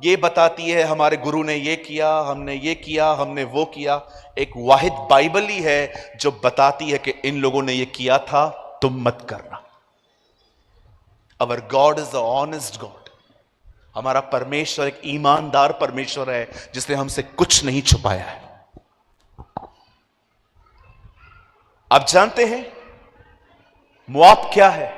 ये बताती है हमारे गुरु ने ये किया, हमने ये किया, हमने वो किया। एक वाहिद बाइबल ही है जो बताती है कि इन लोगों ने ये किया था, तुम मत करना। Our God is a honest God. हमारा परमेश्वर एक ईमानदार परमेश्वर है जिसने हमसे कुछ नहीं छुपाया है। आप जानते हैं मोआब क्या है?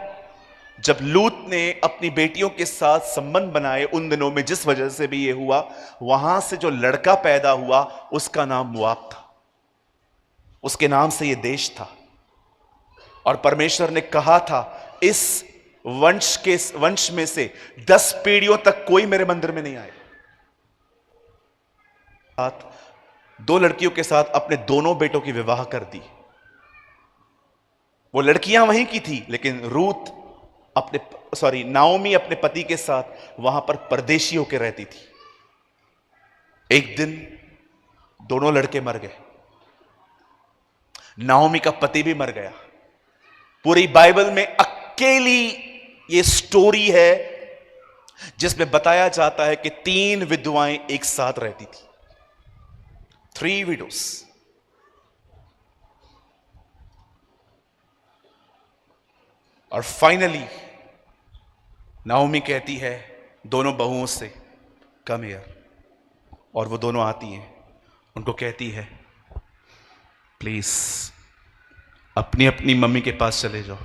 जब लूत ने अपनी बेटियों के साथ संबंध बनाए उन दिनों में, जिस वजह से भी ये हुआ, वहां से जो लड़का पैदा हुआ उसका नाम मोआब था। उसके नाम से ये देश था। और परमेश्वर ने कहा था इस वंश में से 10 पीढ़ियों तक कोई मेरे मंदिर में नहीं आएगा। 2 लड़कियों के साथ अपने दोनों बेटों की विवाह कर दी। वो लड़कियां वहीं की थी, लेकिन नाओमी अपने पति के साथ वहां पर परदेशी होकर रहती थी। एक दिन दोनों लड़के मर गए, नाओमी का पति भी मर गया। पूरी बाइबल में अकेली ये स्टोरी है जिसमें बताया जाता है कि 3 विधवाएं एक साथ रहती थी। 3 विडोज। और फाइनली नाओमी कहती है दोनों बहुओं से, कम हियर। और वो दोनों आती हैं, उनको कहती है प्लीज अपनी अपनी मम्मी के पास चले जाओ,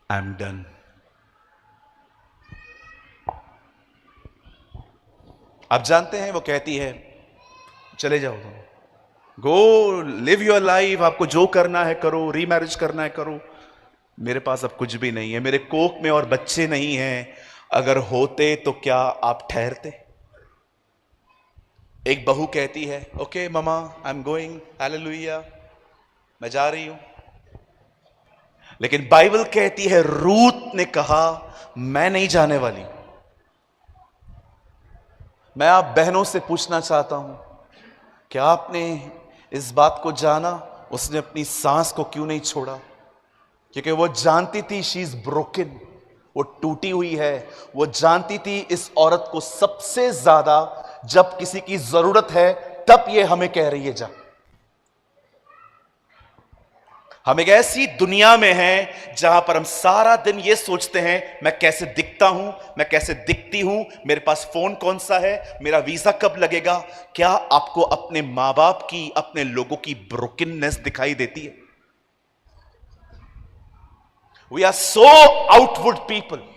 आई एम डन। आप जानते हैं वो कहती है चले जाओ, गो लिव योर लाइफ, आपको जो करना है करो, रीमैरिज करना है करो, मेरे पास अब कुछ भी नहीं है, मेरे कोख में और बच्चे नहीं हैं, अगर होते तो क्या आप ठहरते? एक बहू कहती है okay mama I am going, hallelujah, मैं जा रही हूं। लेकिन बाइबल कहती है रूत ने कहा मैं नहीं जाने वाली। मैं आप बहनों से पूछना चाहता हूं, क्या आपने इस बात को जाना उसने अपनी सांस को क्यों नहीं छोड़ा? क्योंकि वो जानती थी शी इज ब्रोकन, वो टूटी हुई है। वो जानती थी इस औरत को सबसे ज्यादा जब किसी की जरूरत है तब ये हमें कह रही है जा। हम एक ऐसी दुनिया में हैं जहां पर हम सारा दिन ये सोचते हैं मैं कैसे दिखता हूं, मैं कैसे दिखती हूं, मेरे पास फोन कौन सा है, मेरा वीजा कब लगेगा। क्या आपको अपने मां बाप की, अपने लोगों की ब्रोकननेस दिखाई देती है? We are so outward people.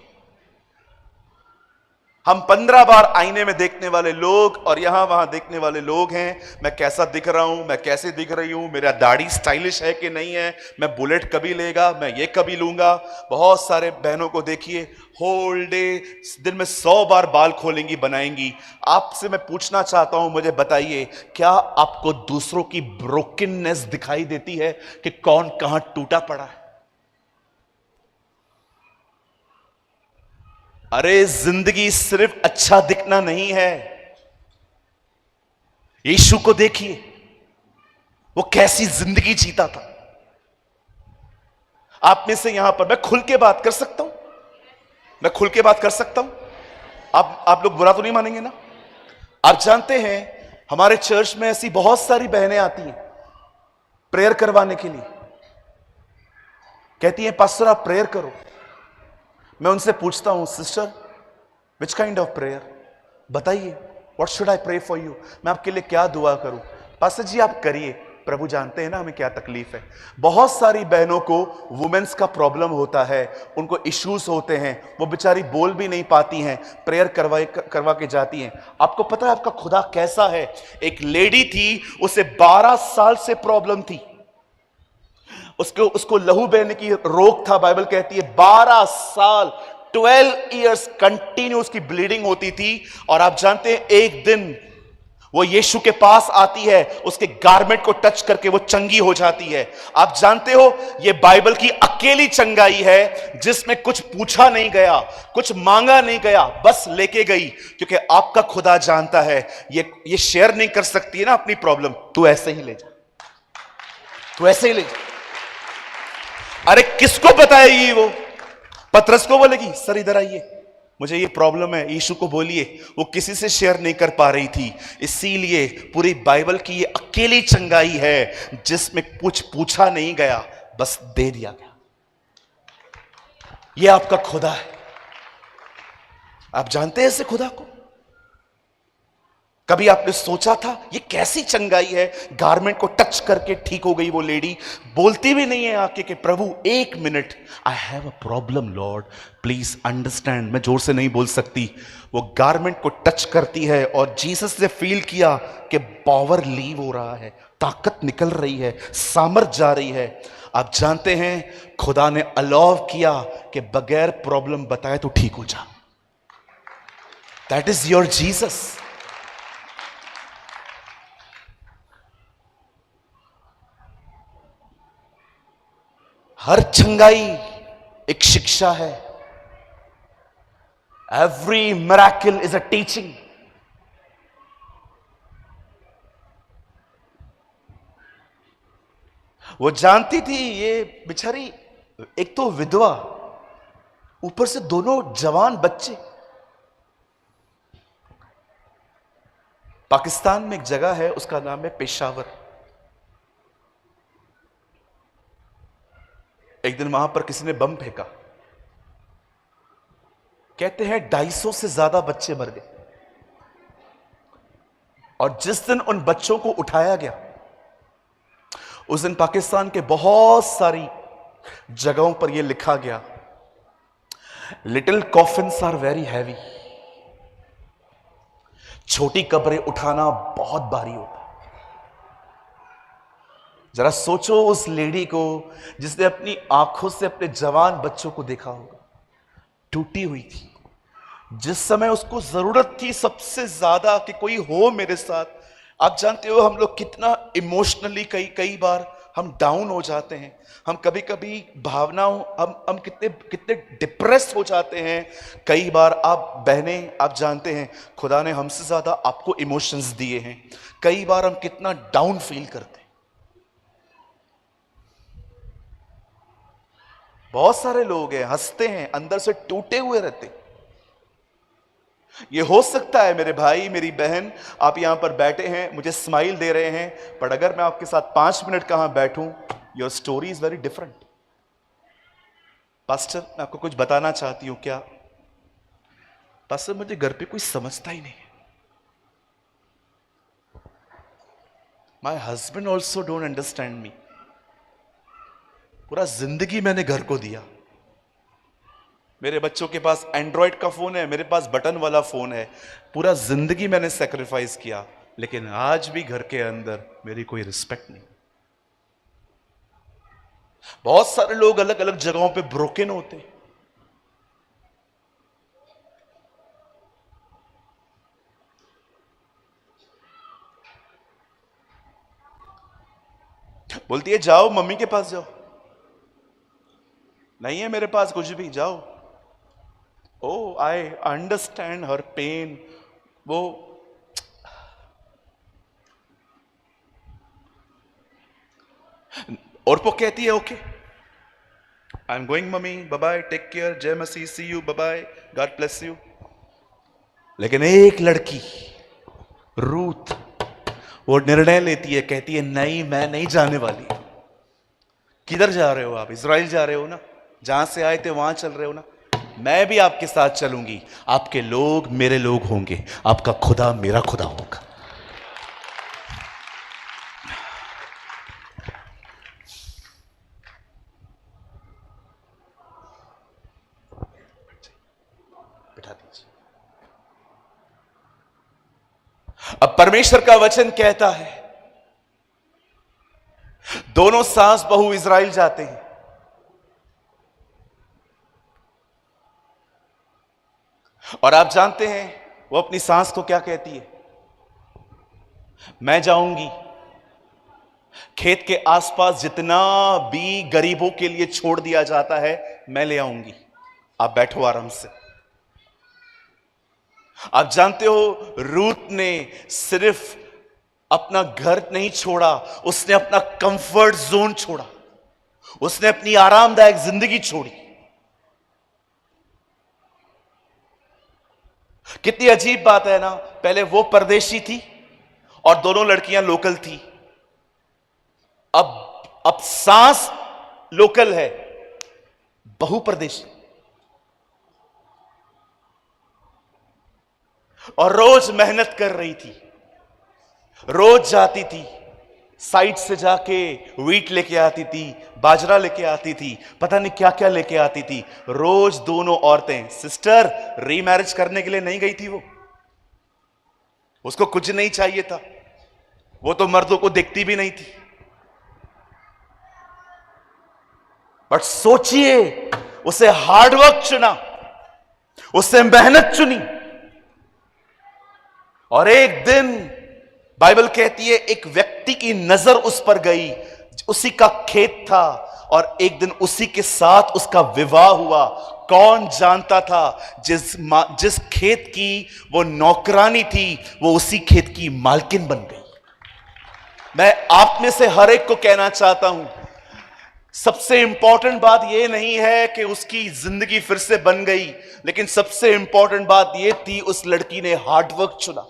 हम 15 बार आईने में देखने वाले लोग और यहां वहां देखने वाले लोग हैं। मैं कैसा दिख रहा हूं, मैं कैसे दिख रही हूं, मेरा दाढ़ी स्टाइलिश है कि नहीं है, मैं बुलेट कभी लेगा, मैं ये कभी लूंगा। बहुत सारे बहनों को देखिए होल डे दिन में 100 बार बाल खोलेंगी, बनाएंगी। आपसे मैं पूछना चाहता हूं, मुझे बताइए क्या आपको दूसरों की ब्रोकननेस दिखाई देती है कि कौन कहां टूटा पड़ा है? अरे जिंदगी सिर्फ अच्छा दिखना नहीं है। यीशु को देखिए, वो कैसी जिंदगी जीता था। आप में से यहां पर मैं खुल के बात कर सकता हूं, मैं खुल के बात कर सकता हूं। आप लोग बुरा तो नहीं मानेंगे ना? आप जानते हैं हमारे चर्च में ऐसी बहुत सारी बहनें आती हैं प्रेयर करवाने के लिए, कहती हैं पास्टर आप प्रेयर करो। मैं उनसे पूछता हूं sister which kind of prayer, बताइए what should I pray for you, मैं आपके लिए क्या दुआ करूं? पास्टर जी आप करिए, प्रभु जानते हैं ना हमें क्या तकलीफ है। बहुत सारी बहनों को वुमेन्स का प्रॉब्लम होता है, उनको इश्यूज होते हैं, वो बेचारी बोल भी नहीं पाती हैं, प्रेयर करवा के जाती हैं। आपको पता है आपका खुदा कैसा है? एक लेडी थी, उसे 12 साल से प्रॉब्लम थी, उसको लहू बहने की रोग था। बाइबल कहती है 12 साल 12 इयर्स कंटिन्यू उसकी ब्लीडिंग होती थी। और आप जानते हैं एक दिन वो यीशु के पास आती है, उसके गारमेंट को टच करके वो चंगी हो जाती है। आप जानते हो ये बाइबल की अकेली चंगाई है जिसमें कुछ पूछा नहीं गया, कुछ मांगा नहीं गया, बस लेके गई। क्योंकि आपका खुदा जानता है ये शेयर नहीं कर सकती है ना अपनी प्रॉब्लम, तू ऐसे ही ले जा, तू ऐसे ही ले जा। अरे किसको बताएगी वो? पतरस को बोलेगी सर इधर आइए, मुझे ये प्रॉब्लम है, यीशु को बोलिए। वो किसी से शेयर नहीं कर पा रही थी। इसीलिए पूरी बाइबल की ये अकेली चंगाई है जिसमें कुछ पूछा नहीं गया, बस दे दिया गया। ये आपका खुदा है। आप जानते हैं ऐसे खुदा को? कभी आपने सोचा था ये कैसी चंगाई है? गारमेंट को टच करके ठीक हो गई वो लेडी। बोलती भी नहीं है आके कि प्रभु एक minute, I have a problem Lord, please understand. मैं जोर से नहीं बोल सकती। वो गारमेंट को टच करती है और जीसस ने फील किया कि पावर लीव हो रहा है, ताकत निकल रही है, सामर्थ जा रही है। आप जानते हैं खुदा ने अलाउ किया कि बगैर प्रॉब्लम बताए तो ठीक हो जा। That is your Jesus. हर चंगाई एक शिक्षा है। Every miracle is a teaching. वो जानती थी ये बेचारी, एक तो विधवा, ऊपर से दोनों जवान बच्चे। पाकिस्तान में एक जगह है, उसका नाम है पेशावर। एक दिन वहां पर किसी ने बम फेंका। कहते हैं 250 से ज्यादा बच्चे मर गए। और जिस दिन उन बच्चों को उठाया गया, उस दिन पाकिस्तान के बहुत सारी जगहों पर यह लिखा गया, little coffins are very heavy. छोटी कब्रें उठाना बहुत भारी होता है। जरा सोचो उस लेडी को जिसने अपनी आंखों से अपने जवान बच्चों को देखा होगा, टूटी हुई थी। जिस समय उसको जरूरत थी सबसे ज्यादा कि कोई हो मेरे साथ। आप जानते हो हम लोग कितना इमोशनली कई बार हम डाउन हो जाते हैं। हम कभी कभी भावनाओं हम कितने कितने डिप्रेस हो जाते हैं। कई बार आप बहनें, आप जानते हैं खुदा ने हमसे ज्यादा आपको इमोशंस दिए हैं। कई बार हम कितना डाउन फील करते हैं। बहुत सारे लोग हैं हंसते हैं, अंदर से टूटे हुए रहते। ये हो सकता है मेरे भाई मेरी बहन, आप यहां पर बैठे हैं, मुझे स्माइल दे रहे हैं, पर अगर मैं आपके साथ 5 मिनट कहां बैठूं, your story is very different. Pastor, मैं आपको कुछ बताना चाहती हूं। क्या पास्टर? मुझे घर पे कोई समझता ही नहीं। My husband also don't understand me. पूरा जिंदगी मैंने घर को दिया। मेरे बच्चों के पास एंड्रॉयड का फोन है, मेरे पास बटन वाला फोन है। पूरा जिंदगी मैंने सैक्रिफाइस किया, लेकिन आज भी घर के अंदर मेरी कोई रिस्पेक्ट नहीं। बहुत सारे लोग अलग अलग जगहों पे ब्रोकन होते हैं। बोलती है जाओ मम्मी के पास जाओ। नहीं है मेरे पास कुछ भी, जाओ। Oh I understand her pain. वो और वो कहती है okay I am going mummy, bye bye, take care, जय मसीह, see you, bye bye, God bless you. लेकिन एक लड़की रूथ, वो निर्णय लेती है, कहती है नहीं मैं नहीं जाने वाली। किधर जा रहे हो आप? इजराइल जा रहे हो ना, जहां से आए थे वहां चल रहे हो ना। मैं भी आपके साथ चलूंगी। आपके लोग मेरे लोग होंगे, आपका खुदा मेरा खुदा होगा। बिठा दीजिए। अब परमेश्वर का वचन कहता है दोनों सास बहू इजराइल जाते हैं। और आप जानते हैं वो अपनी सास को क्या कहती है? मैं जाऊंगी, खेत के आसपास जितना भी गरीबों के लिए छोड़ दिया जाता है मैं ले आऊंगी, आप बैठो आराम से। आप जानते हो रूथ ने सिर्फ अपना घर नहीं छोड़ा, उसने अपना कंफर्ट जोन छोड़ा, उसने अपनी आरामदायक जिंदगी छोड़ी। कितनी अजीब बात है ना, पहले वो परदेशी थी और दोनों लड़कियां लोकल थी। अब सास लोकल है, बहू परदेशी, और रोज मेहनत कर रही थी, रोज जाती थी, साइड से जाके वीट लेके आती थी, बाजरा लेके आती थी, पता नहीं क्या क्या लेके आती थी। रोज दोनों औरतें, सिस्टर रीमैरिज करने के लिए नहीं गई थी वो, उसको कुछ नहीं चाहिए था, वो तो मर्दों को देखती भी नहीं थी। बट सोचिए, उसे हार्डवर्क चुना, उससे मेहनत चुनी, और एक दिन बाइबल कहती है एक व्यक्ति की नजर उस पर गई, उसी का खेत था, और एक दिन उसी के साथ उसका विवाह हुआ। कौन जानता था जिस खेत की वो नौकरानी थी, वो उसी खेत की मालकिन बन गई। मैं आप में से हर एक को कहना चाहता हूं, सबसे इंपॉर्टेंट बात यह नहीं है कि उसकी जिंदगी फिर से बन गई, लेकिन सबसे इंपॉर्टेंट बात यह थी उस लड़की ने हार्डवर्क चुना,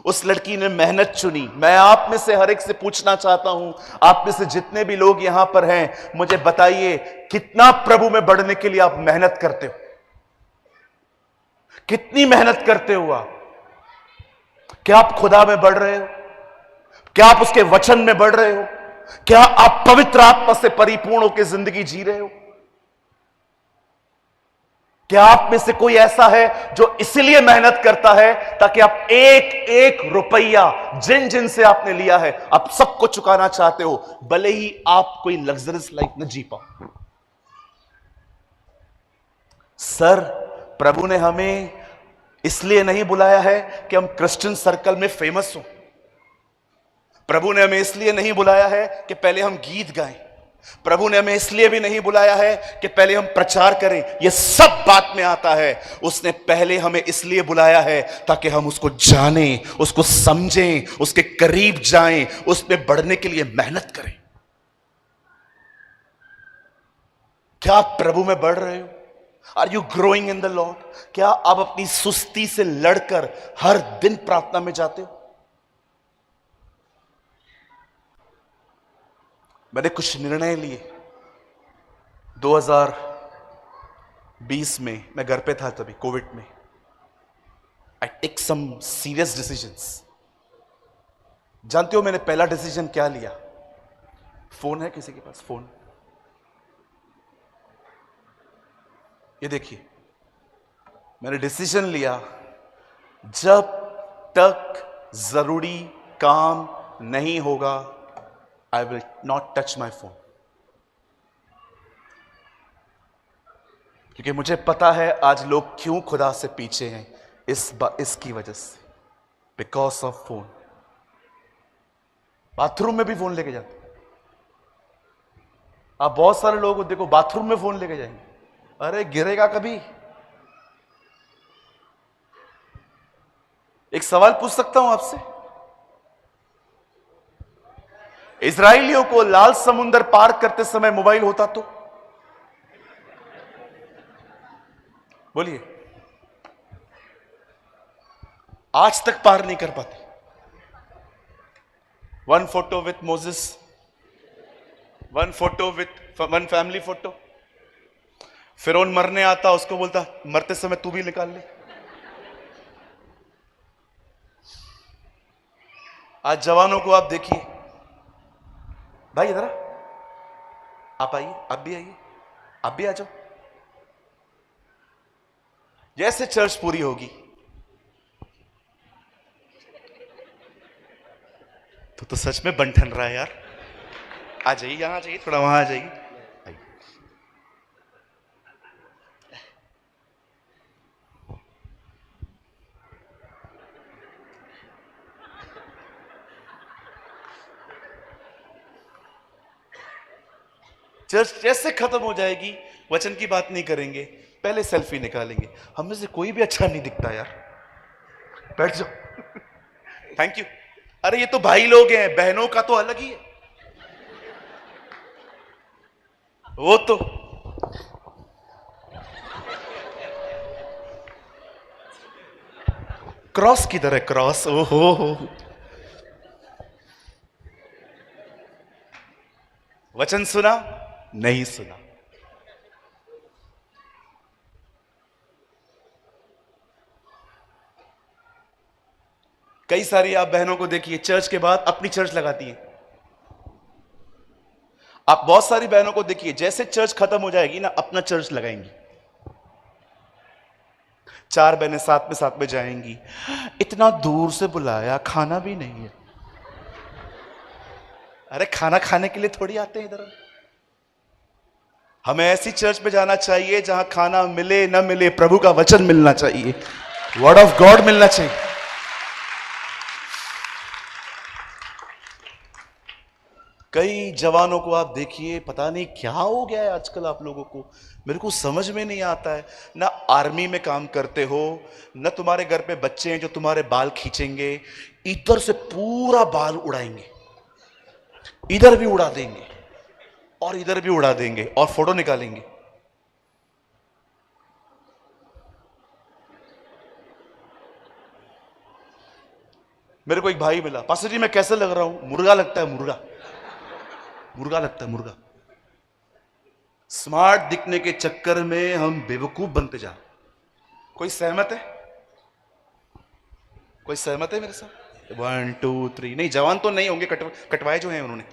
उस लड़की ने मेहनत चुनी। मैं आप में से हर एक से पूछना चाहता हूं, आप में से जितने भी लोग यहां पर हैं, मुझे बताइए कितना प्रभु में बढ़ने के लिए आप मेहनत करते हो? कितनी मेहनत करते हो आप? क्या आप खुदा में बढ़ रहे हो? क्या आप उसके वचन में बढ़ रहे हो? क्या आप पवित्र आत्मा से परिपूर्ण होकर जिंदगी जी रहे हो? क्या आप में से कोई ऐसा है जो इसलिए मेहनत करता है ताकि आप एक एक रुपया जिन जिन से आपने लिया है आप सबको चुकाना चाहते हो, भले ही आप कोई लग्जरियस लाइफ न जी पाओ? सर, प्रभु ने हमें इसलिए नहीं बुलाया है कि हम क्रिश्चियन सर्कल में फेमस हो। प्रभु ने हमें इसलिए नहीं बुलाया है कि पहले हम गीत गाएं। प्रभु ने हमें इसलिए भी नहीं बुलाया है कि पहले हम प्रचार करें। यह सब बात में आता है। उसने पहले हमें इसलिए बुलाया है ताकि हम उसको जानें, उसको समझें, उसके करीब जाएं, उसमें बढ़ने के लिए मेहनत करें। क्या आप प्रभु में बढ़ रहे हो? Are you growing in the Lord? क्या आप अपनी सुस्ती से लड़कर हर दिन प्रार्थना में जाते हो? मैंने कुछ निर्णय लिए 2020 में, मैं घर पे था तभी, कोविड में। I take some serious decisions. जानते हो मैंने पहला डिसीजन क्या लिया? फोन है किसी के पास? फोन ये देखिए, मैंने डिसीजन लिया, जब तक जरूरी काम नहीं होगा I will not touch my phone। क्योंकि मुझे पता है आज लोग क्यों खुदा से पीछे हैं, इसकी वजह से, बिकॉज ऑफ फोन। बाथरूम में भी फोन लेके जाते। आप बहुत सारे लोग देखो बाथरूम में फोन लेके जाएंगे, अरे गिरेगा कभी? एक सवाल पूछ सकता हूं आपसे? इजराइलियों को लाल समुंदर पार करते समय मोबाइल होता तो? बोलिए, आज तक पार नहीं कर पाते। 1 photo with Moses, 1 photo with 1 family photo. फिरौन मरने आता, उसको बोलता मरते समय तू भी निकाल ले। आज जवानों को आप देखिए, भाई इधर आप आइए, आप भी आइए, आप भी आ जाओ। जैसे चर्च पूरी होगी तो सच में बन ठन रहा है यार। आ जाइए, यहां आ जाइए, थोड़ा वहां आ जाइए। चर्च जैसे खत्म हो जाएगी, वचन की बात नहीं करेंगे, पहले सेल्फी निकालेंगे। हम में से कोई भी अच्छा नहीं दिखता यार, बैठ जाओ। Thank you. अरे ये तो भाई लोग हैं, बहनों का तो अलग ही है। वो तो क्रॉस किधर है? क्रॉस, ओहो हो। वचन सुना, नहीं सुना। कई सारी आप बहनों को देखिए चर्च के बाद अपनी चर्च लगाती हैं। आप बहुत सारी बहनों को देखिए जैसे चर्च खत्म हो जाएगी ना अपना चर्च लगाएंगी। 4 बहनें साथ में जाएंगी। इतना दूर से बुलाया, खाना भी नहीं है। अरे खाना खाने के लिए थोड़ी आते हैं इधर। हमें ऐसी चर्च में जाना चाहिए जहां खाना मिले ना मिले, प्रभु का वचन मिलना चाहिए, वर्ड ऑफ गॉड मिलना चाहिए। कई जवानों को आप देखिए, पता नहीं क्या हो गया है आजकल आप लोगों को, मेरे को समझ में नहीं आता है। ना आर्मी में काम करते हो, ना तुम्हारे घर पे बच्चे हैं जो तुम्हारे बाल खींचेंगे, इधर से पूरा बाल उड़ाएंगे, इधर भी उड़ा देंगे और इधर भी उड़ा देंगे और फोटो निकालेंगे। मेरे को एक भाई मिला, पास्टर जी मैं कैसे लग रहा हूं? मुर्गा लगता है, मुर्गा मुर्गा लगता है, मुर्गा। स्मार्ट दिखने के चक्कर में हम बेवकूफ बनते जा रहे। कोई सहमत है? कोई सहमत है मेरे साथ? 1 2 3। नहीं, जवान तो नहीं होंगे, कटवाए जो हैं उन्होंने।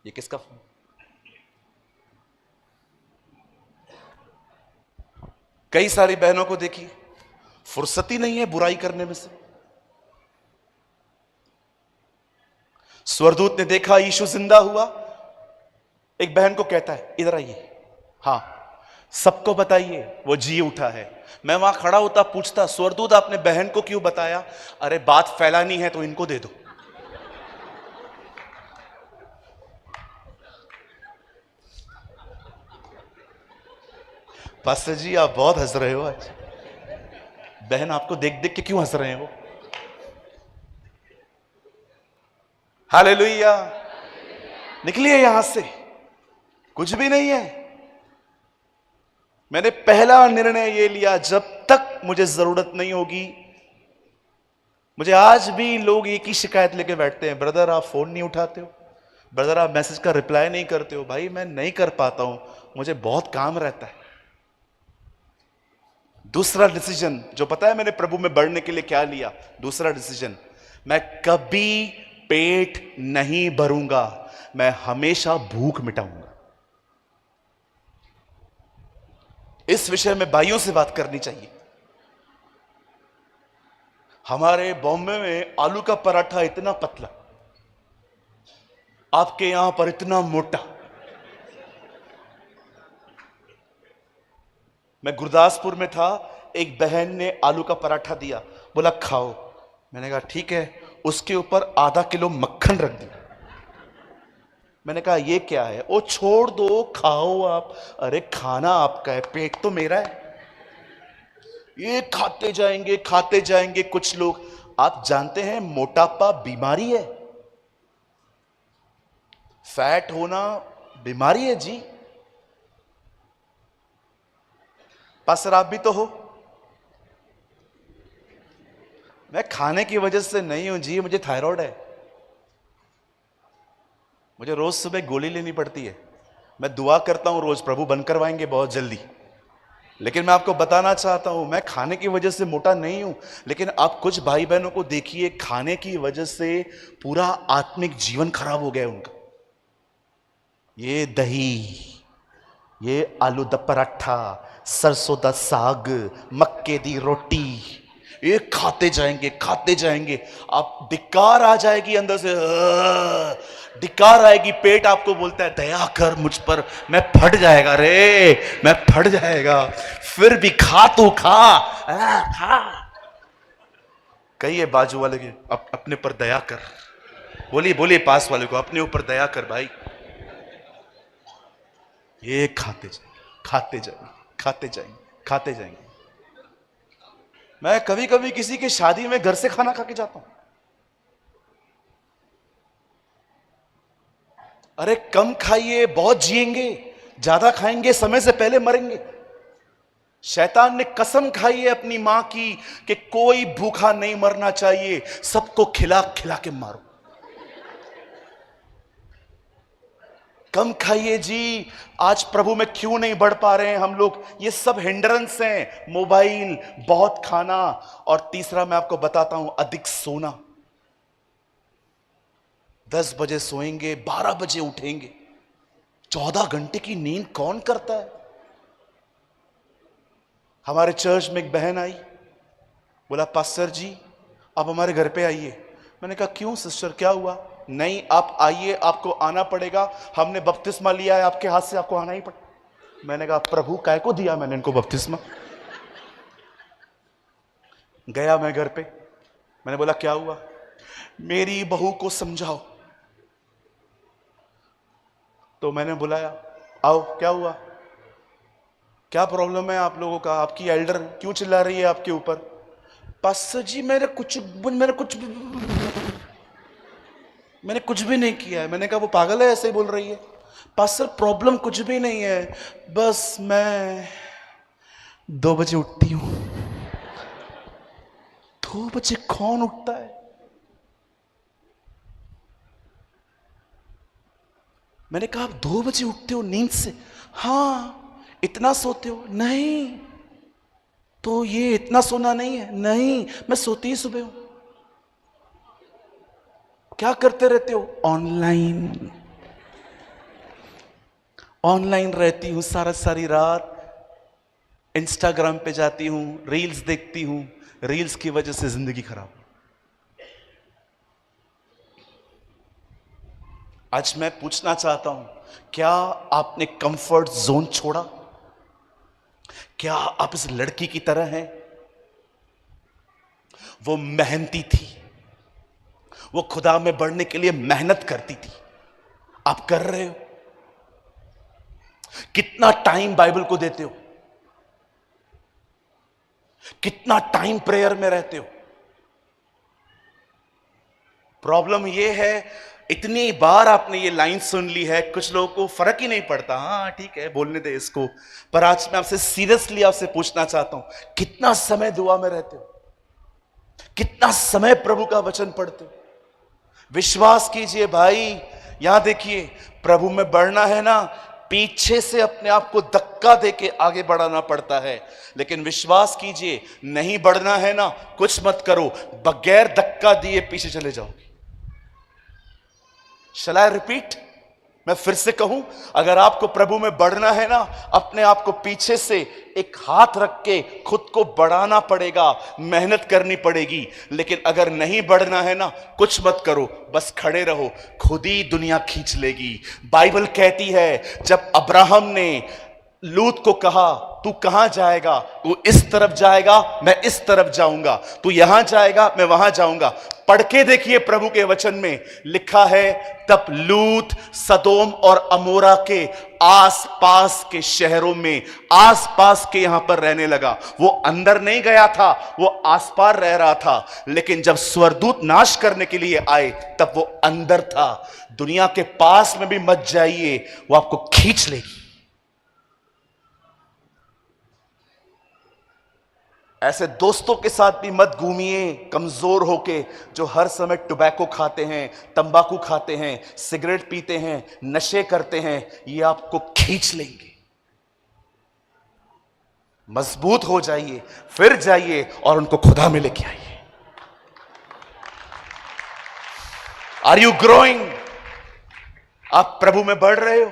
ये किसका फोन? कई सारी बहनों को देखिए फुर्सत ही नहीं है बुराई करने में से। स्वर्गदूत ने देखा यीशु जिंदा हुआ, एक बहन को कहता है इधर आइए, हाँ सबको बताइए वो जी उठा है। मैं वहां खड़ा होता, पूछता स्वर्गदूत आपने बहन को क्यों बताया? अरे बात फैलानी है तो इनको दे दो। पास्टर जी आप बहुत हंस रहे हो आज। बहन आपको देख देख के क्यों हंस रहे हैं वो? हालेलुया। निकलिए यहां से, कुछ भी नहीं है। मैंने पहला निर्णय ये लिया, जब तक मुझे जरूरत नहीं होगी। मुझे आज भी लोग एक ही शिकायत लेके बैठते हैं, ब्रदर आप फोन नहीं उठाते हो, ब्रदर आप मैसेज का रिप्लाई नहीं करते हो। भाई मैं नहीं कर पाता हूं, मुझे बहुत काम रहता है। दूसरा डिसीजन जो पता है मैंने प्रभु में बढ़ने के लिए क्या लिया? दूसरा डिसीजन, मैं कभी पेट नहीं भरूंगा, मैं हमेशा भूख मिटाऊंगा। इस विषय में भाइयों से बात करनी चाहिए। हमारे बॉम्बे में आलू का पराठा इतना पतला, आपके यहां पर इतना मोटा। मैं गुरदासपुर में था, एक बहन ने आलू का पराठा दिया, बोला खाओ। मैंने कहा ठीक है, उसके ऊपर आधा किलो मक्खन रख दिया। मैंने कहा ये क्या है? ओ छोड़ दो, खाओ आप। अरे खाना आपका है, पेट तो मेरा है। ये खाते जाएंगे खाते जाएंगे कुछ लोग। आप जानते हैं मोटापा बीमारी है, फैट होना बीमारी है जी। पास्टर आप भी तो हो। मैं खाने की वजह से नहीं हूं जी, मुझे थायराइड है, मुझे रोज सुबह गोली लेनी पड़ती है। मैं दुआ करता हूं रोज, प्रभु बंद करवाएंगे बहुत जल्दी। लेकिन मैं आपको बताना चाहता हूं, मैं खाने की वजह से मोटा नहीं हूं। लेकिन आप कुछ भाई बहनों को देखिए, खाने की वजह से पूरा आत्मिक जीवन खराब हो गया उनका। ये दही, ये आलू दा पराठा, सरसों दा साग, मक्के दी रोटी, ये खाते जाएंगे। आप धिक्कार आ जाएगी अंदर से, धिक्कार आएगी। पेट आपको बोलता है दया कर मुझ पर, मैं फट जाएगा रे, मैं फट जाएगा। फिर भी खा तो खा। कहिए बाजू वाले के अपने पर दया कर, बोलिए पास वाले को अपने ऊपर दया कर भाई। ये खाते जाएंगे। मैं कभी कभी किसी की शादी में घर से खाना खा के जाता हूं। अरे कम खाइए, बहुत जिएंगे, ज्यादा खाएंगे समय से पहले मरेंगे। शैतान ने कसम खाई है अपनी मां की कि कोई भूखा नहीं मरना चाहिए, सबको खिला खिला के मारो। कम खाइए जी। आज प्रभु में क्यों नहीं बढ़ पा रहे हैं हम लोग? ये सब हिंड्रेंस हैं, मोबाइल, बहुत खाना, और तीसरा मैं आपको बताता हूं, अधिक सोना। 10 बजे सोएंगे, 12 बजे उठेंगे। 14 घंटे की नींद कौन करता है? हमारे चर्च में एक बहन आई, बोला पास्टर जी आप हमारे घर पे आइए। मैंने कहा क्यों सिस्टर, क्या हुआ? नहीं आप आइए, आपको आना पड़ेगा, हमने बपतिस्मा लिया है आपके हाथ से, आपको आना ही पड़ेगा। मैंने कहा प्रभु काय को दिया मैंने इनको बपतिस्मा? गया मैं घर पे, मैंने बोला क्या हुआ? मेरी बहू को समझाओ। तो मैंने बुलाया, आओ क्या हुआ, क्या प्रॉब्लम है आप लोगों का? आपकी एल्डर क्यों चिल्ला रही है आपके ऊपर? पास्टर जी मैंने कुछ भी नहीं किया है। मैंने कहा वो पागल है ऐसे ही बोल रही है। पास्टर प्रॉब्लम कुछ भी नहीं है, बस मैं 2 बजे उठती हूं। 2 बजे कौन उठता है? मैंने कहा आप 2 बजे उठते हो नींद से? हाँ। इतना सोते हो? नहीं। तो ये इतना सोना नहीं है? नहीं, मैं सोती ही सुबह हूं। क्या करते रहते हो? ऑनलाइन रहती हूं सारी रात, इंस्टाग्राम पे जाती हूं, रील्स देखती हूं, रील्स की वजह से जिंदगी खराब। आज मैं पूछना चाहता हूं, क्या आपने कंफर्ट जोन छोड़ा? क्या आप इस लड़की की तरह हैं? वो मेहनती थी, वो खुदा में बढ़ने के लिए मेहनत करती थी। आप कर रहे हो? कितना टाइम बाइबल को देते हो? कितना टाइम प्रेयर में रहते हो? प्रॉब्लम यह है, इतनी बार आपने ये लाइन सुन ली है, कुछ लोगों को फर्क ही नहीं पड़ता। हाँ ठीक है, बोलने दे इसको। पर आज मैं आपसे सीरियसली आपसे पूछना चाहता हूं, कितना समय दुआ में रहते हो? कितना समय प्रभु का वचन पढ़ते हो? विश्वास कीजिए भाई, यहां देखिए, प्रभु में बढ़ना है ना, पीछे से अपने आप को धक्का देके आगे बढ़ाना पड़ता है। लेकिन विश्वास कीजिए, नहीं बढ़ना है ना, कुछ मत करो, बगैर धक्का दिए पीछे चले जाओगे। शैल आई रिपीट? मैं फिर से कहूं, अगर आपको प्रभु में बढ़ना है ना, अपने आप को पीछे से एक हाथ रख के खुद को बढ़ाना पड़ेगा, मेहनत करनी पड़ेगी। लेकिन अगर नहीं बढ़ना है ना, कुछ मत करो, बस खड़े रहो, खुद ही दुनिया खींच लेगी। बाइबल कहती है, जब अब्राहम ने लूत को कहा तू कहां जाएगा? तू इस तरफ जाएगा, मैं इस तरफ जाऊंगा। तू यहां जाएगा, मैं वहां जाऊंगा। पढ़ के देखिए, प्रभु के वचन में लिखा है, तब लूत सदोम और अमोरा के आसपास के शहरों में, आसपास के यहां पर रहने लगा। वो अंदर नहीं गया था, वो आसपास रह रहा था। लेकिन जब स्वर्गदूत नाश करने के लिए आए, तब वो अंदर था। दुनिया के पास में भी मत जाइए, वो आपको खींच लेगी। ऐसे दोस्तों के साथ भी मत घूमिए कमजोर होके, जो हर समय टोबैको खाते हैं, तंबाकू खाते हैं, सिगरेट पीते हैं, नशे करते हैं। ये आपको खींच लेंगे। मजबूत हो जाइए, फिर जाइए और उनको खुदा में लेके आइए। Are you growing? आप प्रभु में बढ़ रहे हो?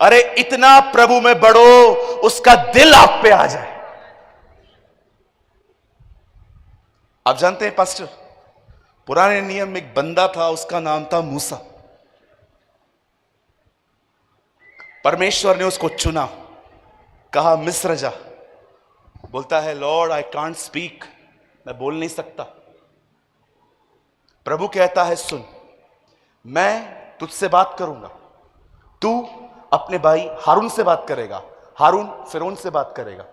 अरे इतना प्रभु में बढ़ो, उसका दिल आप पे आ जाए। आप जानते हैं पास्टर, पुराने नियम में एक बंदा था, उसका नाम था मूसा। परमेश्वर ने उसको चुना, कहा मिस्र जा। बोलता है, लॉर्ड आई कांट स्पीक, मैं बोल नहीं सकता। प्रभु कहता है, सुन, मैं तुझसे बात करूंगा, तू अपने भाई हारून से बात करेगा, हारून फिरौन से बात करेगा।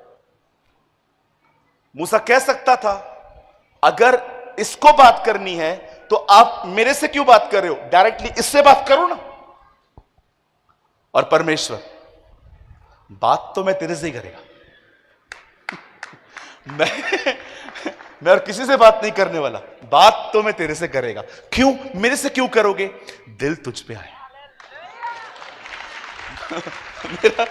मूसा कह सकता था, अगर इसको बात करनी है तो आप मेरे से क्यों बात कर रहे हो, डायरेक्टली इससे बात करो ना। और परमेश्वर बात तो मैं तेरे से ही करेगा, मैं और किसी से बात नहीं करने वाला, बात तो मैं तेरे से करेगा। क्यों? मेरे से क्यों करोगे? दिल तुझ पे आए। मेरा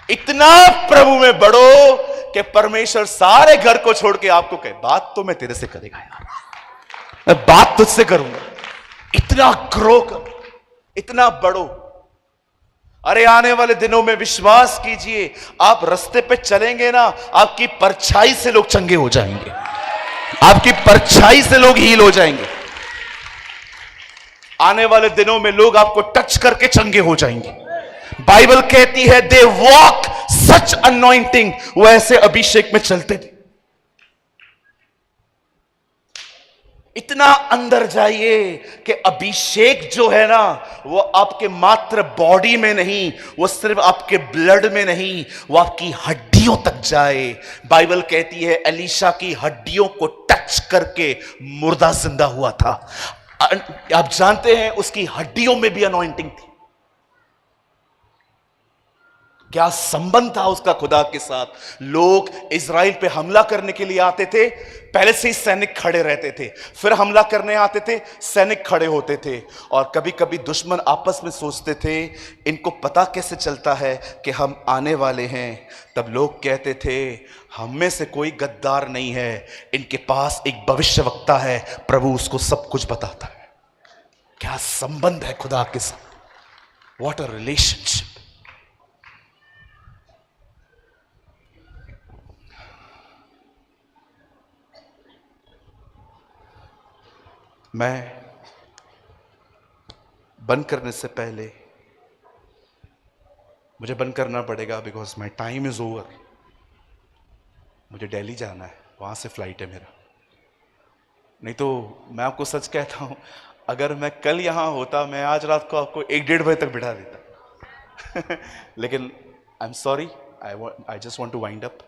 इतना प्रभु में बढ़ो कि परमेश्वर सारे घर को छोड़ के आपको कहे बात तो मैं तेरे से करेगा यार, मैं बात तुझसे करूंगा। इतना ग्रो करो, इतना बढ़ो। अरे आने वाले दिनों में विश्वास कीजिए, आप रास्ते पे चलेंगे ना, आपकी परछाई से लोग चंगे हो जाएंगे, आपकी परछाई से लोग हील हो जाएंगे। आने वाले दिनों में लोग आपको टच करके चंगे हो जाएंगे। बाइबल कहती है दे वॉक सच अनॉइंटिंग, वो ऐसे अभिषेक में चलते थे। इतना अंदर जाइए कि अभिषेक जो है ना, वो आपके मात्र बॉडी में नहीं, वो सिर्फ आपके ब्लड में नहीं, वो आपकी हड्डियों तक जाए। बाइबल कहती है एलीशा की हड्डियों को टच करके मुर्दा जिंदा हुआ था। आप जानते हैं उसकी हड्डियों में भी अनॉइंटिंग थी। क्या संबंध था उसका खुदा के साथ। लोग इजराइल पे हमला करने के लिए आते थे, पहले से ही सैनिक खड़े रहते थे, फिर हमला करने आते थे, सैनिक खड़े होते थे। और कभी कभी दुश्मन आपस में सोचते थे इनको पता कैसे चलता है कि हम आने वाले हैं। तब लोग कहते थे हम में से कोई गद्दार नहीं है, इनके पास एक भविष्यवक्ता है, प्रभु उसको सब कुछ बताता है। क्या संबंध है खुदा के साथ। What a relationship. मैं बंद करने से पहले, मुझे बंद करना पड़ेगा because my time is over. मुझे दिल्ली जाना है, वहां से फ्लाइट है मेरा। नहीं तो मैं आपको सच कहता हूं, अगर मैं कल यहां होता, मैं आज रात को आपको 1-1:30 बजे तक बिठा देता। लेकिन I am sorry, I just want to wind up.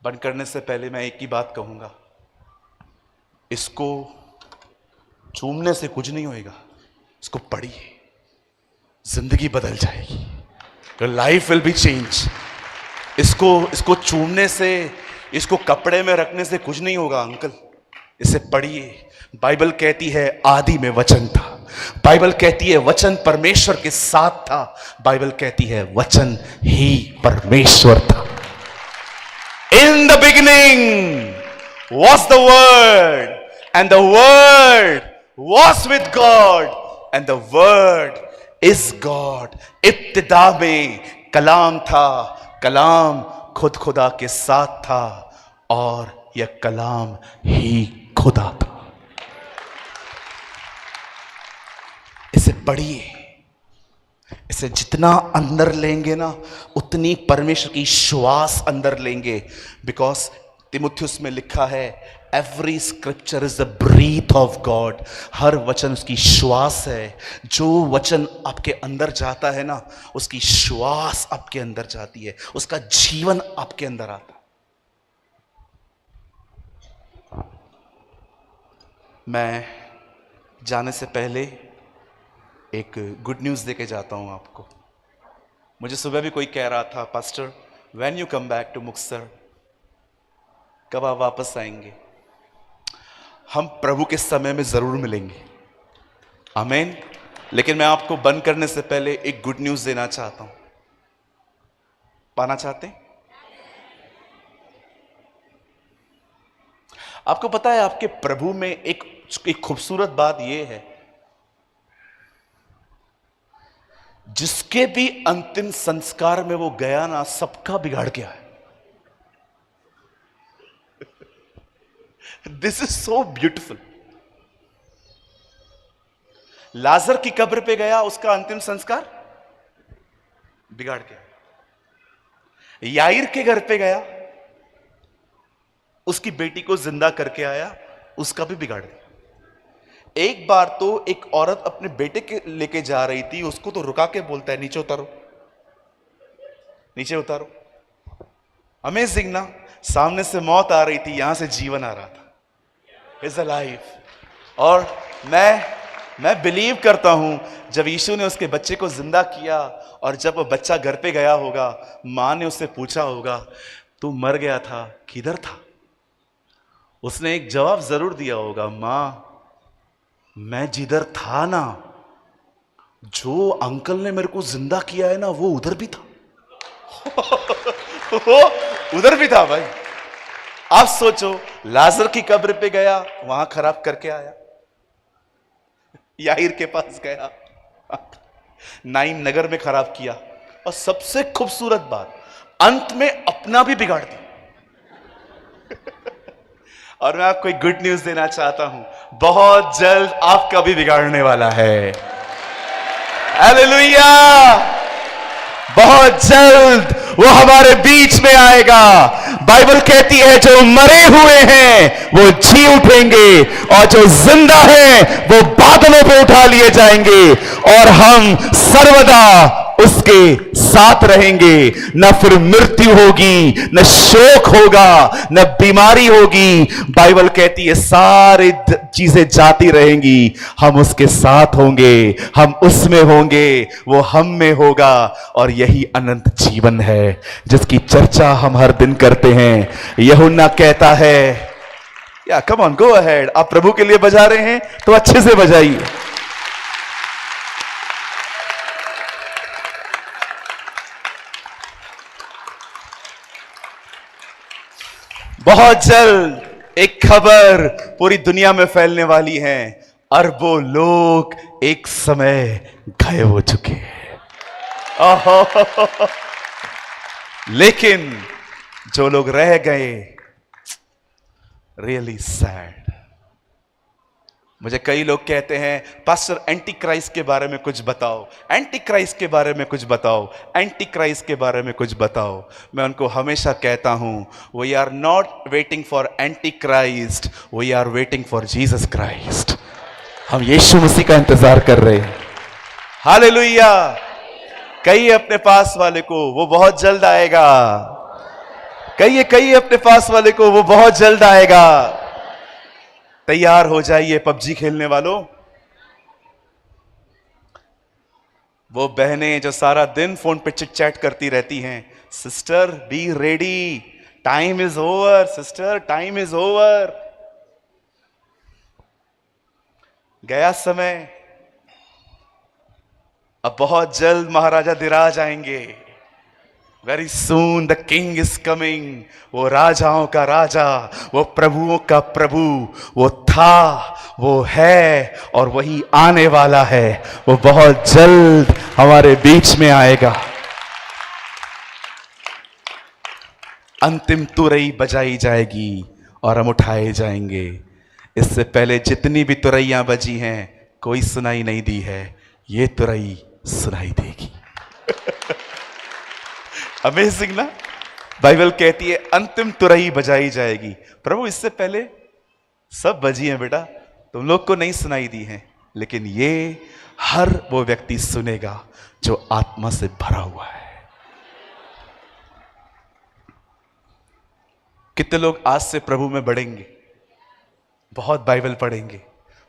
बंद करने से पहले मैं एक ही बात कहूंगा, इसको चूमने से कुछ नहीं होएगा, इसको पढ़िए, जिंदगी बदल जाएगी। Your life will be change. इसको चूमने से, इसको कपड़े में रखने से कुछ नहीं होगा अंकल, इसे पढ़िए। बाइबल कहती है आदि में वचन था, बाइबल कहती है वचन परमेश्वर के साथ था, बाइबल कहती है वचन ही परमेश्वर था। In the beginning was the word and the word was with God and the word is God। इब्तिदा में कलाम था, कलाम खुद खुदा के साथ था और यह कलाम ही खुदा था। इसे पढ़िए, इसे जितना अंदर लेंगे ना, उतनी परमेश्वर की श्वास अंदर लेंगे। बिकॉज तिमुथियुस में लिखा है every scripture is the breath of God. हर वचन उसकी श्वास है। जो वचन आपके अंदर जाता है ना, उसकी श्वास आपके अंदर जाती है, उसका जीवन आपके अंदर आता है। मैं जाने से पहले एक गुड न्यूज़ देके जाता हूं आपको। मुझे सुबह भी कोई कह रहा था, pastor when you come back to Muktsar, कब आप वापस आएंगे? हम प्रभु के समय में जरूर मिलेंगे, आमीन। लेकिन मैं आपको बंद करने से पहले एक गुड न्यूज़ देना चाहता हूं। पाना चाहते हैं? आपको पता है आपके प्रभु में एक खूबसूरत बात यह है, जिसके भी अंतिम संस्कार में वो गया ना, सबका बिगाड़ के आया। This is so beautiful. लाजर की कब्र पे गया, उसका अंतिम संस्कार बिगाड़ के आया। याईर के घर पे गया, उसकी बेटी को जिंदा करके आया, उसका भी बिगाड़ दिया। एक बार तो एक औरत अपने बेटे के लेके जा रही थी, उसको तो रुका के बोलता है नीचे उतारो, नीचे उतारो। अमेजिंग ना, सामने से मौत आ रही थी, यहां से जीवन आ रहा था। Is a life. और मैं बिलीव करता हूं जब यीशु ने उसके बच्चे को जिंदा किया और जब वो बच्चा घर पे गया होगा, मां ने उससे पूछा होगा, तू मर गया था, किधर था? उसने एक जवाब जरूर दिया होगा, मां मैं जिधर था ना, जो अंकल ने मेरे को जिंदा किया है ना, वो उधर भी था। वो उधर भी था भाई। आप सोचो, लाजर की कब्र पे गया, वहां खराब करके आया, याहिर के पास गया, नाइम नगर में खराब किया, और सबसे खूबसूरत बात, अंत में अपना भी बिगाड़ दिया। और मैं आपको एक गुड न्यूज देना चाहता हूं, बहुत जल्द आपका भी बिगाड़ने वाला है। हालेलुया! बहुत जल्द वो हमारे बीच में आएगा। बाइबल कहती है जो मरे हुए हैं वो जी उठेंगे, और जो जिंदा हैं वो बादलों पे उठा लिए जाएंगे, और हम सर्वदा उसके साथ रहेंगे। न फिर मृत्यु होगी, न शोक होगा, न बीमारी होगी। बाइबल कहती है सारी चीजें जाती रहेंगी, हम उसके साथ होंगे, हम उसमें होंगे, वो हम में होगा, और यही अनंत जीवन है जिसकी चर्चा हम हर दिन करते हैं। यूहन्ना कहता है, या कम ऑन गो अहेड, आप प्रभु के लिए बजा रहे हैं तो अच्छे से बजाइए। बहुत जल्द एक खबर पूरी दुनिया में फैलने वाली है, अरबों लोग एक समय गायब हो चुके हैं। लेकिन जो लोग रह गए, रियली सैड। मुझे कई लोग कहते हैं, पास्टर एंटी क्राइस्ट के बारे में कुछ बताओ, एंटी क्राइस्ट के बारे में कुछ बताओ, एंटी क्राइस्ट के बारे में कुछ बताओ। मैं उनको हमेशा कहता हूं, we are not waiting for anti Christ, we are waiting for Jesus Christ. हम यीशु मसीह का इंतजार कर रहे हैं। हालेलुया! कहिए अपने पास वाले को, वो बहुत जल्द आएगा। कहिए अपने पास वाले को, वो बहुत जल्द आएगा। तैयार हो जाइए पबजी खेलने वालों। वो बहनें जो सारा दिन फोन पे चिट चैट करती रहती हैं, sister be ready, time is over, sister time is over. गया समय, अब बहुत जल्द महाराजा धीराज आएंगे। Very soon the king is coming. वो राजाओं का राजा, वो प्रभुओं का प्रभु, वो था, वो है, और वही आने वाला है। वो बहुत जल्द हमारे बीच में आएगा। अंतिम तुरई बजाई जाएगी और हम उठाए जाएंगे। इससे पहले जितनी भी तुरैयां बजी हैं, कोई सुनाई नहीं दी है, ये तुरई सुनाई देगी। अमेजिंग ना? बाइबल कहती है अंतिम तुरही बजाई जाएगी। प्रभु इससे पहले सब बजी हैं बेटा, तुम लोग को नहीं सुनाई दी हैं, लेकिन ये हर वो व्यक्ति सुनेगा जो आत्मा से भरा हुआ है। कितने लोग आज से प्रभु में बढ़ेंगे, बहुत बाइबल पढ़ेंगे,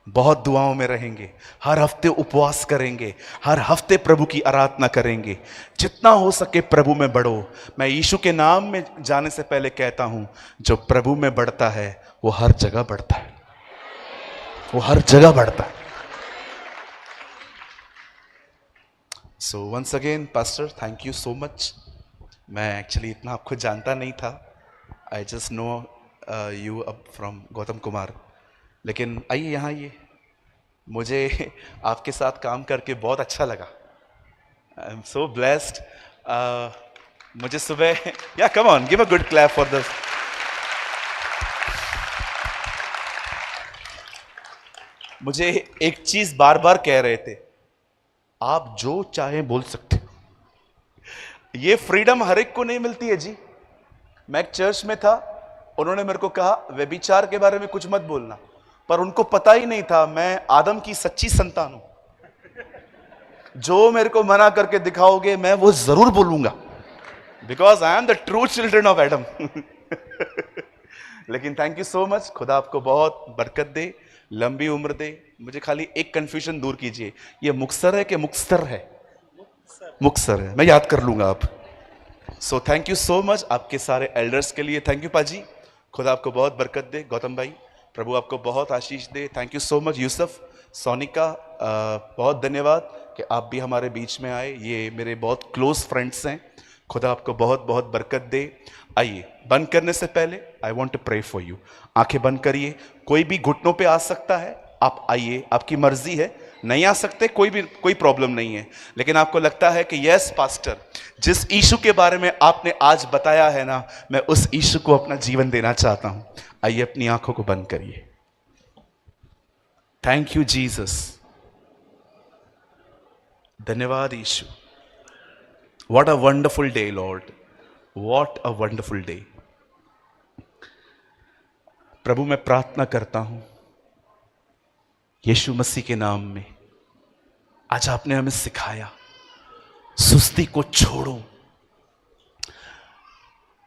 बहुत दुआओं में रहेंगे, हर हफ्ते उपवास करेंगे, हर हफ्ते प्रभु की आराधना करेंगे। जितना हो सके प्रभु में बढ़ो। मैं यीशु के नाम में जाने से पहले कहता हूं, जो प्रभु में बढ़ता है वो हर जगह बढ़ता है, वो हर जगह बढ़ता है। So once again pastor, thank you so much. मैं एक्चुअली इतना आपको जानता नहीं था, I just know you up from Gautam Kumar. लेकिन आइए यहाँ आइए, मुझे आपके साथ काम करके बहुत अच्छा लगा। I am so blessed. मुझे सुबह, या come on give a good clap for this. मुझे एक चीज बार बार कह रहे थे, आप जो चाहें बोल सकते हो। ये फ्रीडम हर एक को नहीं मिलती है जी। मैं एक चर्च में था, उन्होंने मेरे को कहा व्यभिचार के बारे में कुछ मत बोलना, पर उनको पता ही नहीं था मैं आदम की सच्ची संतान हूं। जो मेरे को मना करके दिखाओगे मैं वो जरूर बोलूंगा, because I am the true children of Adam. लेकिन थैंक यू सो मच, खुदा आपको बहुत बरकत दे। लंबी उम्र दे। मुझे खाली एक कंफ्यूजन दूर कीजिए, ये मुक्सर है कि मुक्सर है? मुक्सर है, मैं याद कर लूंगा आप। So thank you so much आपके सारे एल्डर्स के लिए। थैंक यू पाजी, खुदा आपको बहुत बरकत दे। गौतम भाई, प्रभु आपको बहुत आशीष दे। Thank you so much Yusuf, Sonika, बहुत धन्यवाद कि आप भी हमारे बीच में आए। ये मेरे बहुत क्लोज फ्रेंड्स हैं। खुदा आपको बहुत बहुत बरकत दे। आइए, बंद करने से पहले I want to pray for you. आंखें बंद करिए। कोई भी घुटनों पे आ सकता है, आप आइए, आपकी मर्जी है। नहीं आ सकते, कोई प्रॉब्लम नहीं है। लेकिन आपको लगता है कि यस पास्टर, जिस यीशु के बारे में आपने आज बताया है ना, मैं उस यीशु को अपना जीवन देना चाहता हूं। आइए, अपनी आंखों को बंद करिए। थैंक यू जीसस, धन्यवाद यीशु। What a wonderful day lord, what a wonderful day. प्रभु, मैं प्रार्थना करता हूं यीशु मसीह के नाम में, आज आपने हमें सिखाया सुस्ती को छोड़ो,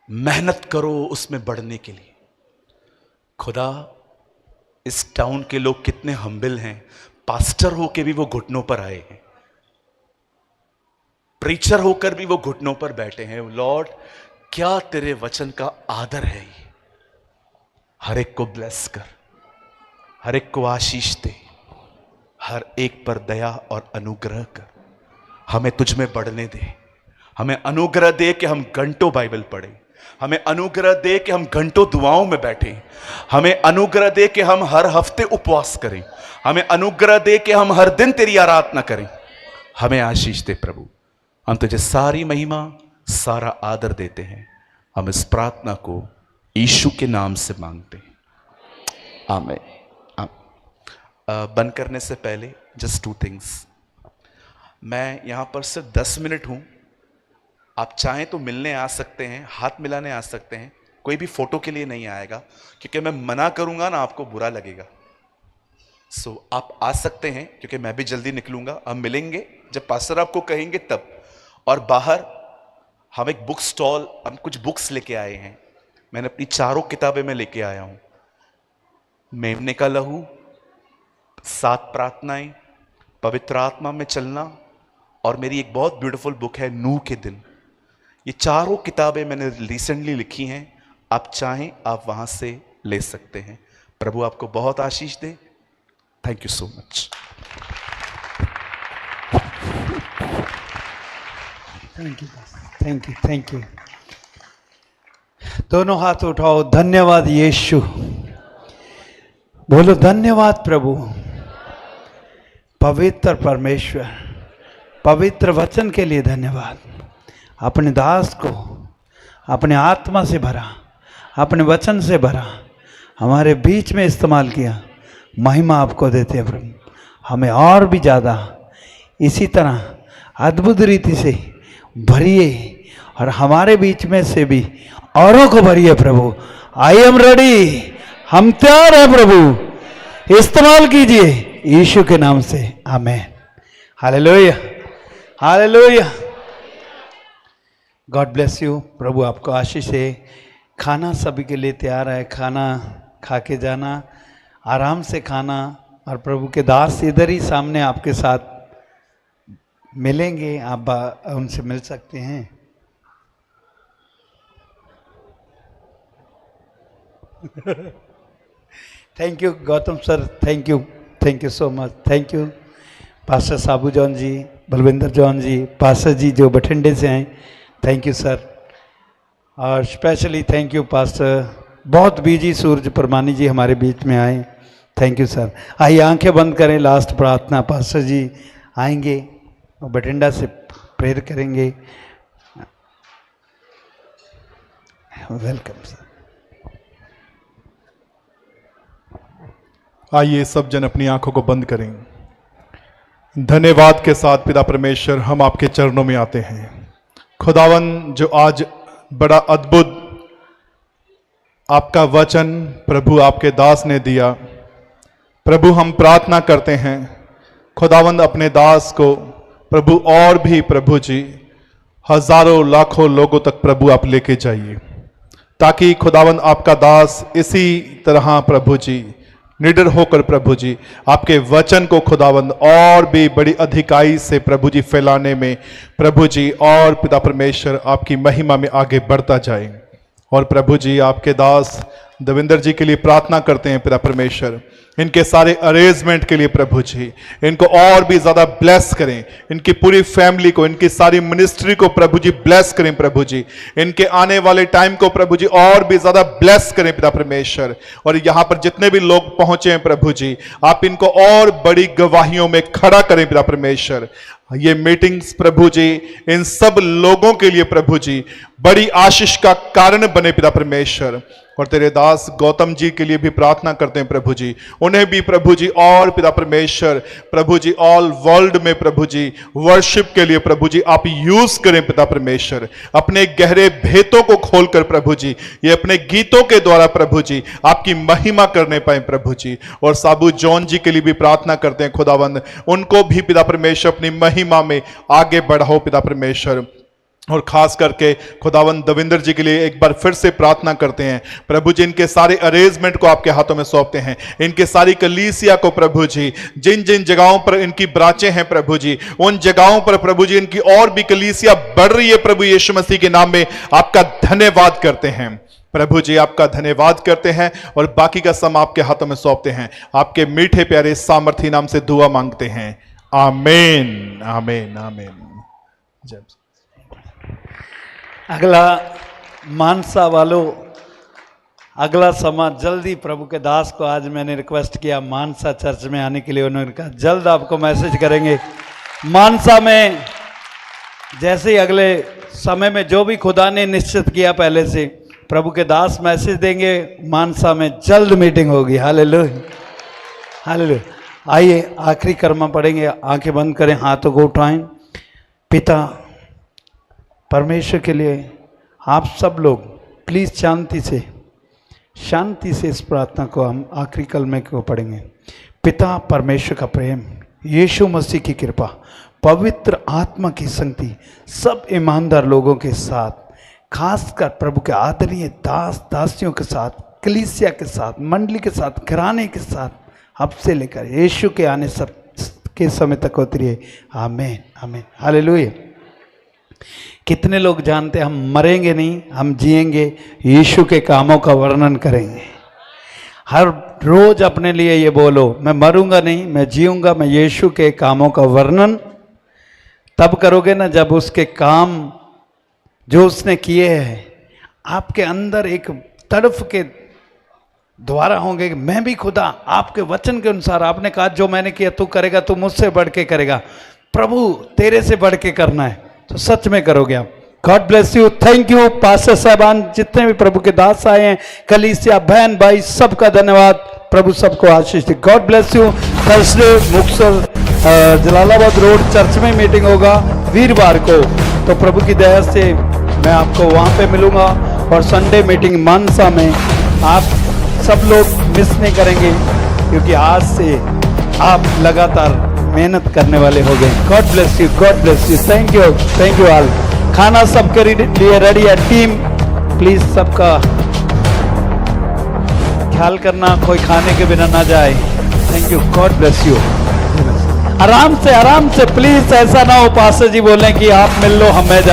मेहनत करो उसमें बढ़ने के लिए। खुदा, इस टाउन के लोग कितने हम्बिल हैं, पास्टर होकर भी वो घुटनों पर आए हैं, प्रीचर होकर भी वो घुटनों पर बैठे हैं। लॉर्ड, क्या तेरे वचन का आदर है ये। हर एक को ब्लेस कर, हर एक को आशीष दे, हर एक पर दया और अनुग्रह कर। हमें तुझ में बढ़ने दे। हमें अनुग्रह दे कि हम घंटों बाइबल पढ़ें। हमें अनुग्रह दे कि हम घंटों दुआओं में बैठें। हमें अनुग्रह दे कि हम हर हफ्ते उपवास करें। हमें अनुग्रह दे कि हम हर दिन तेरी आराधना करें। हमें आशीष दे प्रभु। हम तुझे सारी महिमा, सारा आदर देते हैं। हम इस प्रार्थना को यीशु के नाम से मांगते हैं, आमीन। बंद करने से पहले जस्ट 2 थिंग्स। मैं यहां पर सिर्फ 10 मिनट हूं। आप चाहें तो मिलने आ सकते हैं, हाथ मिलाने आ सकते हैं। कोई भी फोटो के लिए नहीं आएगा, क्योंकि मैं मना करूंगा ना, आपको बुरा लगेगा। सो आप आ सकते हैं, क्योंकि मैं भी जल्दी निकलूंगा। हम मिलेंगे जब पास्टर आपको कहेंगे तब। और बाहर हम एक बुक स्टॉल, हम कुछ बुक्स लेके आए हैं। मैंने अपनी 4 किताबें में लेके आया हूं। मेमने का लहू, 7 प्रार्थनाएं, पवित्र आत्मा में चलना, और मेरी एक बहुत ब्यूटीफुल बुक है नूह के दिन। ये 4 किताबें मैंने रिसेंटली लिखी हैं। आप चाहें आप वहां से ले सकते हैं। प्रभु आपको बहुत आशीष दे। Thank you so much. Thank you, thank you, thank you. दोनों हाथ उठाओ। धन्यवाद यीशु, बोलो धन्यवाद प्रभु। पवित्र परमेश्वर, पवित्र वचन के लिए धन्यवाद। अपने दास को अपने आत्मा से भरा, अपने वचन से भरा, हमारे बीच में इस्तेमाल किया। महिमा आपको देते हैं प्रभु। हमें और भी ज़्यादा इसी तरह अद्भुत रीति से भरिए, और हमारे बीच में से भी औरों को भरिए प्रभु। आई एम रेडी, हम तैयार हैं प्रभु, इस्तेमाल कीजिए यीशु के नाम से, आमीन। हालेलुया, हालेलुया। God bless you. प्रभु आपको आशीष है। खाना सभी के लिए तैयार है, खाना खा के जाना, आराम से खाना। और प्रभु के दास इधर ही सामने आपके साथ मिलेंगे, आप उनसे मिल सकते हैं। Thank you Gautam sir, thank you so much. Thank you pastor Sabu John ji, Balvinder John ji, pastor ji जो बठिंडे से हैं, थैंक यू सर। और स्पेशली थैंक यू पास्टर, बहुत बिजी सूरज परमानी जी हमारे बीच में आए, थैंक यू सर। आइए आंखें बंद करें, लास्ट प्रार्थना पास्टर जी आएंगे और बठिंडा से प्रेयर करेंगे। Welcome sir. आइए सब जन अपनी आंखों को बंद करें। धन्यवाद के साथ पिता परमेश्वर, हम आपके चरणों में आते हैं। खुदावन, जो आज बड़ा अद्भुत आपका वचन प्रभु आपके दास ने दिया, प्रभु हम प्रार्थना करते हैं खुदावंद अपने दास को प्रभु और भी प्रभु जी हजारों लाखों लोगों तक प्रभु आप लेके जाइए, ताकि खुदावंद आपका दास इसी तरह प्रभु जी निडर होकर प्रभु जी आपके वचन को खुदावंद और भी बड़ी अधिकाई से प्रभु जी फैलाने में प्रभु जी और पिता परमेश्वर आपकी महिमा में आगे बढ़ता जाए। और प्रभु जी आपके दास देवेंद्र जी के लिए प्रार्थना करते हैं पिता परमेश्वर, इनके सारे अरेंजमेंट के लिए प्रभु जी इनको और भी ज्यादा ब्लेस करें, इनकी पूरी फैमिली को, इनकी सारी मिनिस्ट्री को प्रभु जी ब्लेस करें प्रभु जी, इनके आने वाले टाइम को प्रभु जी और भी ज्यादा ब्लेस करें पिता परमेश्वर। और यहाँ पर जितने भी लोग पहुंचे हैं प्रभु जी आप इनको और बड़ी गवाहियों में खड़ा करें पिता परमेश्वर। ये मीटिंग्स प्रभु जी इन सब लोगों के लिए प्रभु जी बड़ी आशीष का कारण बने पिता परमेश्वर। और तेरे दास गौतम जी के लिए भी प्रार्थना करते हैं प्रभु जी, उन्हें भी प्रभु जी और पिता परमेश्वर प्रभु जी ऑल वर्ल्ड में प्रभु जी वर्शिप के लिए प्रभु जी आप यूज करें पिता परमेश्वर, अपने गहरे भेदों को खोलकर प्रभु जी ये अपने गीतों के द्वारा प्रभु जी आपकी महिमा करने पाए प्रभु जी। और साबू जॉन जी के लिए भी प्रार्थना करते हैं खुदावंद, उनको भी पिता परमेश्वर अपनी महिमा में आगे बढ़ाओ पिता परमेश्वर। और खास करके खुदावंद दविंदर जी के लिए एक बार फिर से प्रार्थना करते हैं प्रभु जी, इनके सारे अरेंजमेंट को आपके हाथों में सौंपते हैं, इनके सारी कलीसिया को प्रभु जी जिन जिन जगहों पर इनकी ब्रांचें हैं प्रभु जी उन जगहों पर प्रभु जी इनकी और भी कलीसिया बढ़ रही है प्रभु यीशु मसीह के नाम में आपका धन्यवाद करते हैं प्रभु जी, आपका धन्यवाद करते हैं। और बाकी का सम आपके हाथों में सौंपते हैं, आपके मीठे प्यारे सामर्थी नाम से दुआ मांगते हैं, आमीन आमीन आमीन। जय। अगला मानसा वालों, अगला समाज जल्दी प्रभु के दास को आज मैंने रिक्वेस्ट किया मानसा चर्च में आने के लिए, उन्होंने कहा जल्द आपको मैसेज करेंगे। मानसा में जैसे ही अगले समय में जो भी खुदा ने निश्चित किया पहले से प्रभु के दास मैसेज देंगे, मानसा में जल्द मीटिंग होगी। Hallelujah hallelujah. आइए आखिरी कर्म पढ़ेंगे, आंखें बंद करें, हाथों को उठाएं। पिता परमेश्वर के लिए आप सब लोग प्लीज़ शांति से इस प्रार्थना को हम आखिरी कलमे को पढ़ेंगे। पिता परमेश्वर का प्रेम, यीशु मसीह की कृपा, पवित्र आत्मा की संगति सब ईमानदार लोगों के साथ, खासकर प्रभु के आदरणीय दास दासियों के साथ, कलीसिया के साथ, मंडली के साथ, घराने के साथ, अब से लेकर यीशु के आने सब के समय तक होती रहे। आमीन आमीन हालेलुया। कितने लोग जानते हैं हम मरेंगे नहीं, हम जिएंगे, यीशु के कामों का वर्णन करेंगे। हर रोज अपने लिए ये बोलो, मैं मरूंगा नहीं, मैं जीऊंगा, मैं यीशु के कामों का वर्णन तब करोगे ना जब उसके काम जो उसने किए हैं आपके अंदर एक तड़फ के द्वारा होंगे कि मैं भी खुदा आपके वचन के अनुसार, आपने कहा जो मैंने किया तू करेगा, तू मुझसे बढ़ के करेगा, प्रभु तेरे से बढ़ के करना है तो सच में करोगे आप। God bless you. Thank you pastor साहबान, जितने भी प्रभु के दास आए हैं, कलीसिया बहन भाई, सबका धन्यवाद। प्रभु सबको आशीष दे। God bless you. Thursday Muktsar Jalalabad road church में मीटिंग होगा वीरवार को, तो प्रभु की दया से मैं आपको वहाँ पे मिलूंगा। और संडे मीटिंग मानसा में आप सब लोग मिस नहीं करेंगे, क्योंकि आज से आप लगातार मेहनत करने वाले हो गए। God bless you, God bless you. Thank you all. खाना सबके लिए रेडी है। टीम प्लीज सबका ख्याल करना, कोई खाने के बिना ना जाए। Thank you, God bless you. आराम से प्लीज, ऐसा ना हो पास्टर जी बोलें कि आप मिल लो हमें